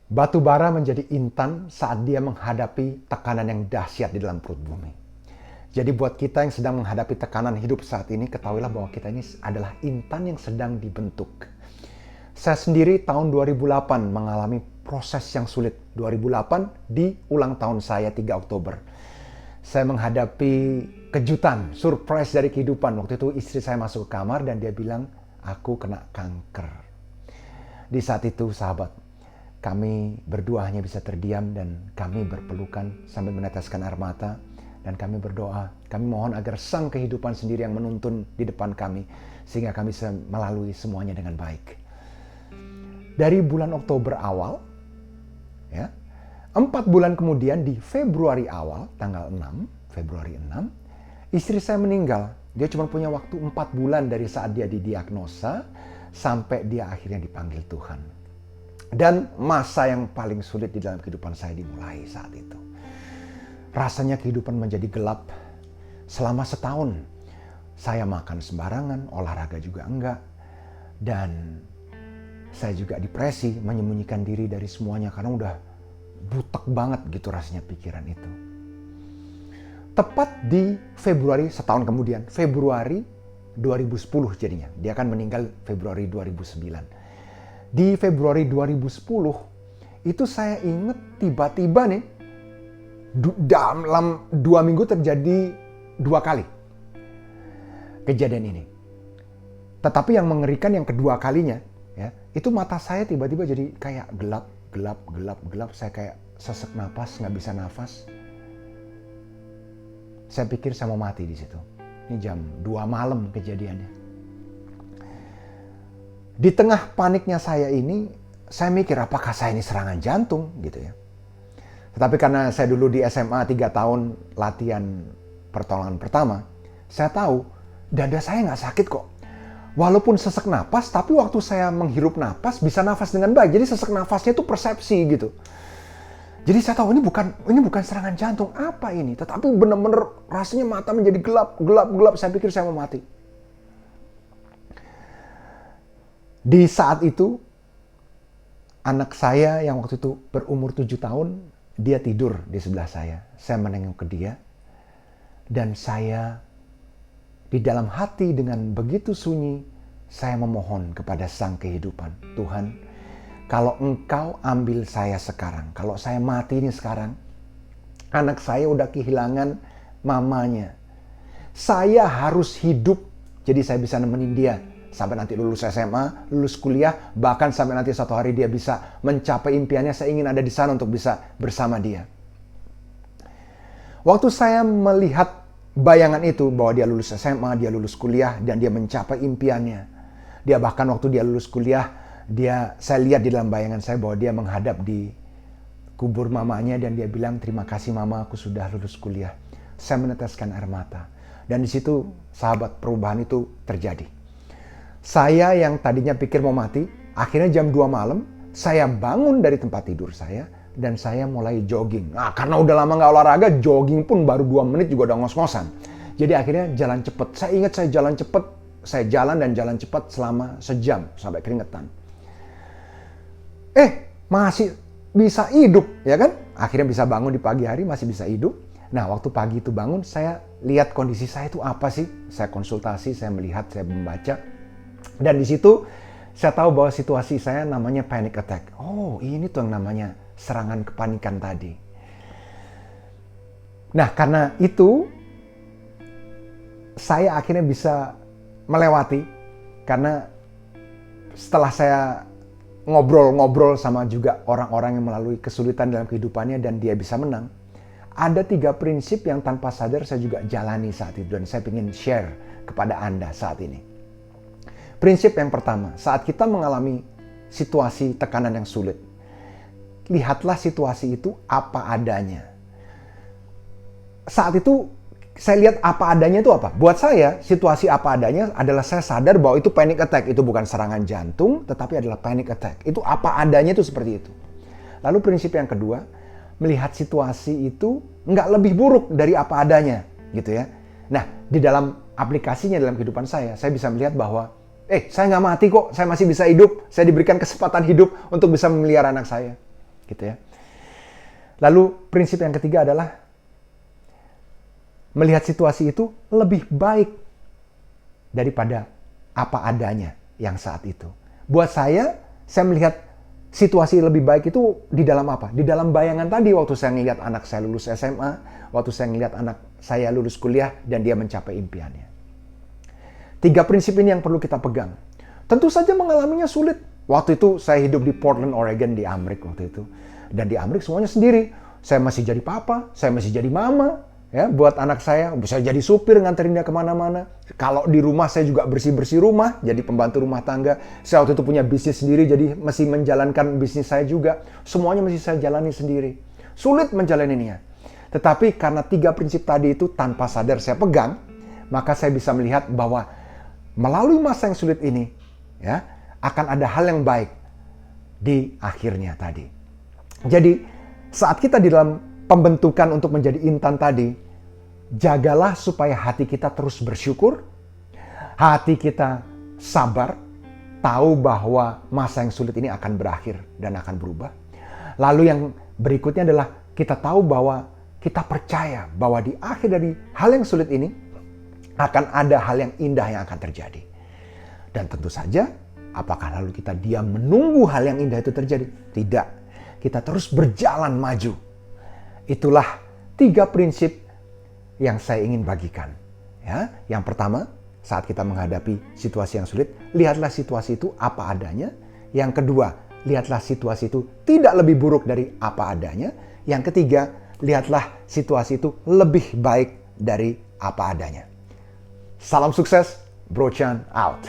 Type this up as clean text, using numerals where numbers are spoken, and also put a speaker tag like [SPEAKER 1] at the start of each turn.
[SPEAKER 1] Batu bara menjadi intan saat dia menghadapi tekanan yang dahsyat di dalam perut bumi. Jadi buat kita yang sedang menghadapi tekanan hidup saat ini, ketahuilah bahwa kita ini adalah intan yang sedang dibentuk. Saya sendiri tahun 2008 mengalami proses yang sulit. 2008 di ulang tahun saya 3 Oktober. Saya menghadapi kejutan, surprise dari kehidupan. Waktu itu istri saya masuk ke kamar dan dia bilang, aku kena kanker. Di saat itu sahabat, kami berdua hanya bisa terdiam dan kami berpelukan sambil meneteskan air mata. Dan kami berdoa, kami mohon agar sang kehidupan sendiri yang menuntun di depan kami. Sehingga kami bisa melalui semuanya dengan baik. Dari bulan Oktober awal, 4 bulan kemudian di Februari awal, tanggal 6, Februari 6, istri saya meninggal. Dia cuma punya waktu 4 bulan dari saat dia didiagnosa sampai dia akhirnya dipanggil Tuhan. Dan masa yang paling sulit di dalam kehidupan saya dimulai saat itu. Rasanya kehidupan menjadi gelap. Selama setahun saya makan sembarangan, olahraga juga enggak. Dan saya juga depresi, menyembunyikan diri dari semuanya karena udah butek banget gitu rasanya pikiran itu. Tepat di Februari, setahun kemudian, Februari 2010 jadinya. Dia akan meninggal Februari 2009. Di Februari 2010, itu saya ingat tiba-tiba nih, dalam 2 minggu terjadi 2 kali kejadian ini. Tetapi yang mengerikan yang kedua kalinya, itu mata saya tiba-tiba jadi kayak gelap. Saya kayak sesak napas, nggak bisa nafas. Saya pikir saya mau mati di situ. Ini jam 2 malam kejadiannya. Di tengah paniknya saya ini, saya mikir apakah saya ini serangan jantung gitu ya. Tetapi karena saya dulu di SMA 3 tahun latihan pertolongan pertama, saya tahu dada saya nggak sakit kok. Walaupun sesak napas, tapi waktu saya menghirup napas bisa nafas dengan baik. Jadi sesak nafasnya itu persepsi gitu. Jadi saya tahu ini bukan serangan jantung, apa ini? Tetapi benar-benar rasanya mata menjadi gelap. Saya pikir saya mau mati. Di saat itu, anak saya yang waktu itu berumur 7 tahun, dia tidur di sebelah saya. Saya menengok ke dia. Dan saya di dalam hati dengan begitu sunyi, saya memohon kepada sang kehidupan. Tuhan, kalau Engkau ambil saya sekarang, kalau saya mati ini sekarang, anak saya udah kehilangan mamanya. Saya harus hidup, jadi saya bisa nemenin dia. Sampai nanti lulus SMA, lulus kuliah, bahkan sampai nanti suatu hari dia bisa mencapai impiannya, saya ingin ada di sana untuk bisa bersama dia. Waktu saya melihat bayangan itu, bahwa dia lulus SMA, dia lulus kuliah, dan dia mencapai impiannya. Dia bahkan waktu dia lulus kuliah, saya lihat di dalam bayangan saya bahwa dia menghadap di kubur mamanya, dan dia bilang, terima kasih mama, aku sudah lulus kuliah. Saya meneteskan air mata. Dan di situ, sahabat, perubahan itu terjadi. Saya yang tadinya pikir mau mati, akhirnya jam 2 malam, saya bangun dari tempat tidur saya, dan saya mulai jogging. Nah, karena udah lama nggak olahraga, jogging pun baru 2 menit juga udah ngos-ngosan. Jadi akhirnya jalan cepet. Saya ingat saya jalan cepet, saya jalan cepat selama sejam sampai keringetan. Masih bisa hidup, ya kan? Akhirnya bisa bangun di pagi hari, masih bisa hidup. Nah, waktu pagi itu bangun, saya lihat kondisi saya itu apa sih? Saya konsultasi, saya melihat, saya membaca. Dan di situ saya tahu bahwa situasi saya namanya panic attack. Oh, ini tuh yang namanya serangan kepanikan tadi. Nah, karena itu saya akhirnya bisa melewati, karena setelah saya ngobrol-ngobrol sama juga orang-orang yang melalui kesulitan dalam kehidupannya dan dia bisa menang. Ada 3 prinsip yang tanpa sadar saya juga jalani saat itu dan saya ingin share kepada Anda saat ini. Prinsip yang pertama, saat kita mengalami situasi tekanan yang sulit, lihatlah situasi itu apa adanya. Saat itu saya lihat apa adanya itu apa? Buat saya, situasi apa adanya adalah saya sadar bahwa itu panic attack. Itu bukan serangan jantung, tetapi adalah panic attack. Itu apa adanya itu seperti itu. Lalu prinsip yang kedua, melihat situasi itu nggak lebih buruk dari apa adanya. Gitu ya. Nah, di dalam aplikasinya dalam kehidupan saya bisa melihat bahwa saya nggak mati kok, saya masih bisa hidup. Saya diberikan kesempatan hidup untuk bisa memelihara anak saya. gitu ya. Lalu prinsip yang ketiga adalah melihat situasi itu lebih baik daripada apa adanya yang saat itu. Buat saya melihat situasi lebih baik itu di dalam apa? Di dalam bayangan tadi waktu saya ngelihat anak saya lulus SMA, waktu saya ngelihat anak saya lulus kuliah dan dia mencapai impiannya. 3 prinsip ini yang perlu kita pegang. Tentu saja mengalaminya sulit. Waktu itu saya hidup di Portland, Oregon di Amerika waktu itu. Dan di Amerika semuanya sendiri. Saya masih jadi papa, saya masih jadi mama. Ya, buat anak saya, bisa jadi supir nganterin dia kemana-mana. Kalau di rumah saya juga bersih-bersih rumah, jadi pembantu rumah tangga. Saya waktu itu punya bisnis sendiri, jadi masih menjalankan bisnis saya juga. Semuanya masih saya jalani sendiri. Sulit menjalaninya. Tetapi karena 3 prinsip tadi itu tanpa sadar saya pegang, maka saya bisa melihat bahwa melalui masa yang sulit ini, ya, akan ada hal yang baik di akhirnya tadi. Jadi saat kita di dalam pembentukan untuk menjadi intan tadi, jagalah supaya hati kita terus bersyukur, hati kita sabar, tahu bahwa masa yang sulit ini akan berakhir dan akan berubah. Lalu yang berikutnya adalah kita tahu bahwa kita percaya bahwa di akhir dari hal yang sulit ini akan ada hal yang indah yang akan terjadi. Dan tentu saja, apakah lalu kita diam menunggu hal yang indah itu terjadi? Tidak. Kita terus berjalan maju. Itulah 3 prinsip yang saya ingin bagikan. Ya, yang pertama, saat kita menghadapi situasi yang sulit, lihatlah situasi itu apa adanya. Yang kedua, lihatlah situasi itu tidak lebih buruk dari apa adanya. Yang ketiga, lihatlah situasi itu lebih baik dari apa adanya. Salam sukses, Bro Chan out.